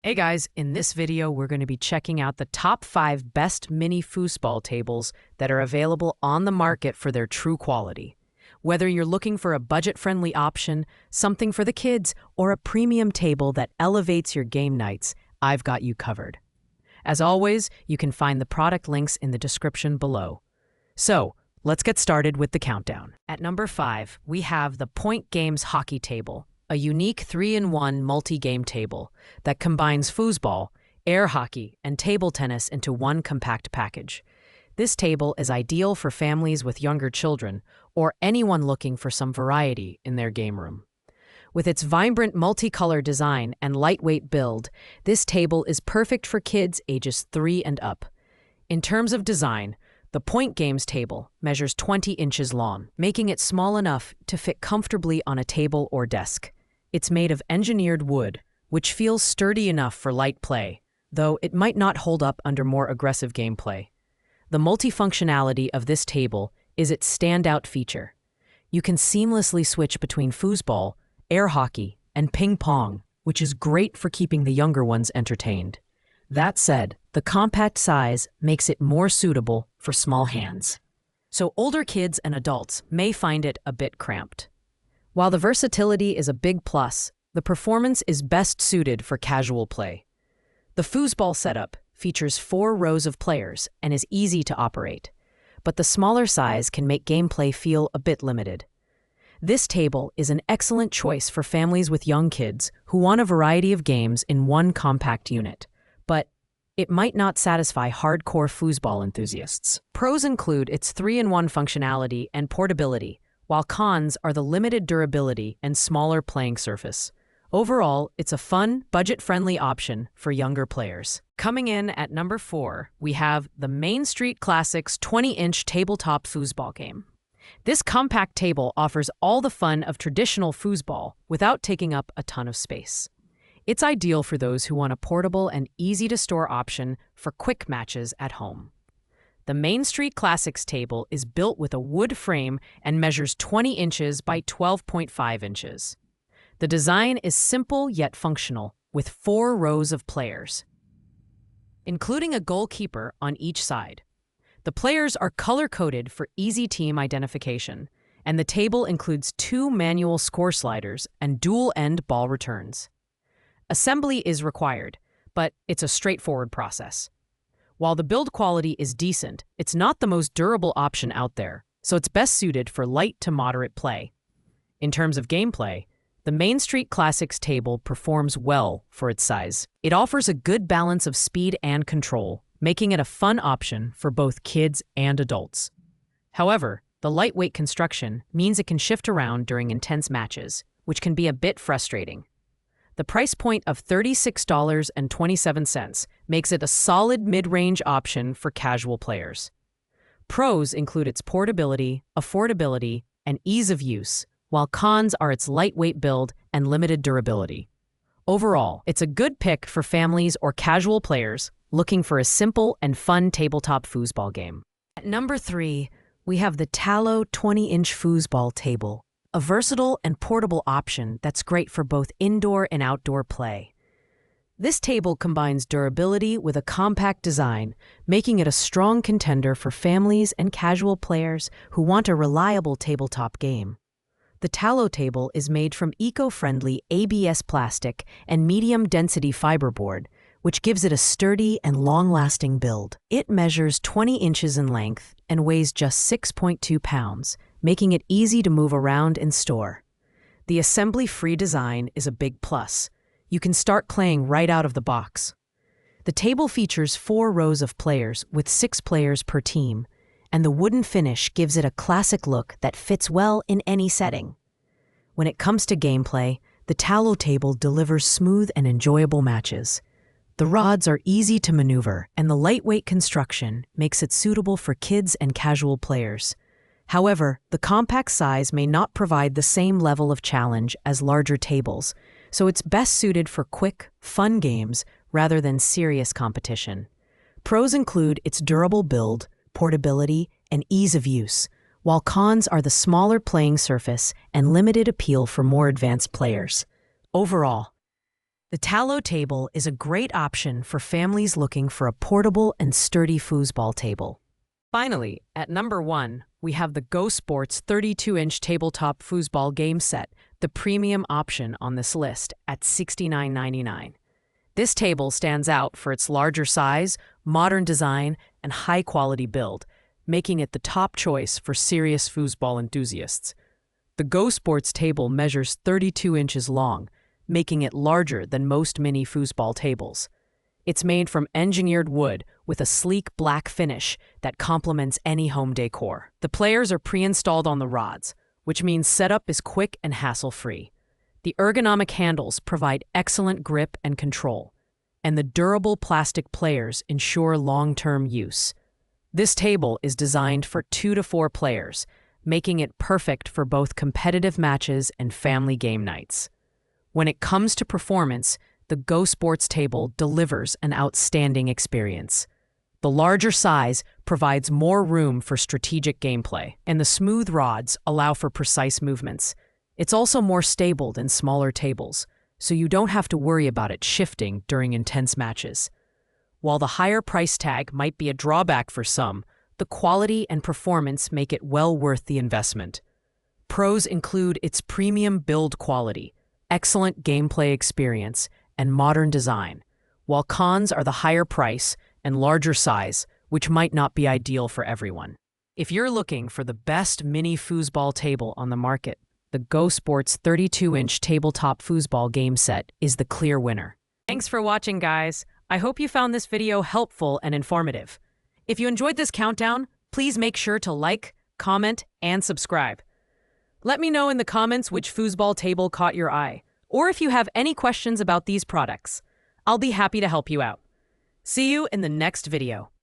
Hey guys, in this video we're going to be checking out the top 5 best mini foosball tables that are available on the market for their true quality. Whether you're looking for a budget-friendly option, something for the kids, or a premium table that elevates your game nights, I've got you covered. As always, you can find the product links in the description below. So, let's get started with the countdown. At number 5, we have the Point Games Hockey Table, a unique 3-in-1 multi-game table that combines foosball, air hockey, and table tennis into one compact package. This table is ideal for families with younger children or anyone looking for some variety in their game room. With its vibrant multicolor design and lightweight build, this table is perfect for kids ages 3 and up. In terms of design, the Point Games table measures 20 inches long, making it small enough to fit comfortably on a table or desk. It's made of engineered wood, which feels sturdy enough for light play, though it might not hold up under more aggressive gameplay. The multifunctionality of this table is its standout feature. You can seamlessly switch between foosball, air hockey, and ping pong, which is great for keeping the younger ones entertained. That said, the compact size makes it more suitable for small hands. So older kids and adults may find it a bit cramped. While the versatility is a big plus, the performance is best suited for casual play. The foosball setup features 4 rows of players and is easy to operate, but the smaller size can make gameplay feel a bit limited. This table is an excellent choice for families with young kids who want a variety of games in one compact unit, but it might not satisfy hardcore foosball enthusiasts. Pros include its 3-in-1 functionality and portability, while cons are the limited durability and smaller playing surface. Overall, it's a fun, budget-friendly option for younger players. Coming in at number 4, we have the Mainstreet Classics 20-inch tabletop foosball game. This compact table offers all the fun of traditional foosball without taking up a ton of space. It's ideal for those who want a portable and easy-to-store option for quick matches at home. The Mainstreet Classics table is built with a wood frame and measures 20 inches by 12.5 inches. The design is simple yet functional, with 4 rows of players, including a goalkeeper on each side. The players are color-coded for easy team identification, and the table includes 2 manual score sliders and dual-end ball returns. Assembly is required, but it's a straightforward process. While the build quality is decent, it's not the most durable option out there, so it's best suited for light to moderate play. In terms of gameplay, the Mainstreet Classics table performs well for its size. It offers a good balance of speed and control, making it a fun option for both kids and adults. However, the lightweight construction means it can shift around during intense matches, which can be a bit frustrating. The price point of $36.27 makes it a solid mid-range option for casual players. Pros include its portability, affordability, and ease of use, while cons are its lightweight build and limited durability. Overall, it's a good pick for families or casual players looking for a simple and fun tabletop foosball game. At number 3, we have the TALLO 20-inch foosball table, a versatile and portable option that's great for both indoor and outdoor play. This table combines durability with a compact design, making it a strong contender for families and casual players who want a reliable tabletop game. The TALLO table is made from eco-friendly ABS plastic and medium-density fiberboard, which gives it a sturdy and long-lasting build. It measures 20 inches in length and weighs just 6.2 pounds, making it easy to move around and store. The assembly-free design is a big plus. You can start playing right out of the box. The table features 4 rows of players with 6 players per team, and the wooden finish gives it a classic look that fits well in any setting. When it comes to gameplay, the TALLO table delivers smooth and enjoyable matches. The rods are easy to maneuver, and the lightweight construction makes it suitable for kids and casual players. However, the compact size may not provide the same level of challenge as larger tables, so it's best suited for quick, fun games rather than serious competition. Pros include its durable build, portability, and ease of use, while cons are the smaller playing surface and limited appeal for more advanced players. Overall, The TALLO table is a great option for families looking for a portable and sturdy foosball table. Finally, at number 1, we have the GoSports 32-inch tabletop foosball game set, the premium option on this list at $69.99. This table stands out for its larger size, modern design, and high-quality build, making it the top choice for serious foosball enthusiasts. The GoSports table measures 32 inches long, making it larger than most mini foosball tables. It's made from engineered wood with a sleek black finish that complements any home decor. The players are pre-installed on the rods, which means setup is quick and hassle-free. The ergonomic handles provide excellent grip and control, and the durable plastic players ensure long-term use. This table is designed for 2 to 4 players, making it perfect for both competitive matches and family game nights. When it comes to performance, the GoSports table delivers an outstanding experience. The larger size provides more room for strategic gameplay, and the smooth rods allow for precise movements. It's also more stable than smaller tables, so you don't have to worry about it shifting during intense matches. While the higher price tag might be a drawback for some, the quality and performance make it well worth the investment. Pros include its premium build quality, excellent gameplay experience, and modern design, while cons are the higher price and larger size, which might not be ideal for everyone. If you're looking for the best mini foosball table on the market, the GoSports 32-inch tabletop foosball game set is the clear winner. Thanks for watching, guys. I hope you found this video helpful and informative. If you enjoyed this countdown, please make sure to like, comment, and subscribe. Let me know in the comments which foosball table caught your eye, or if you have any questions about these products. I'll be happy to help you out. See you in the next video.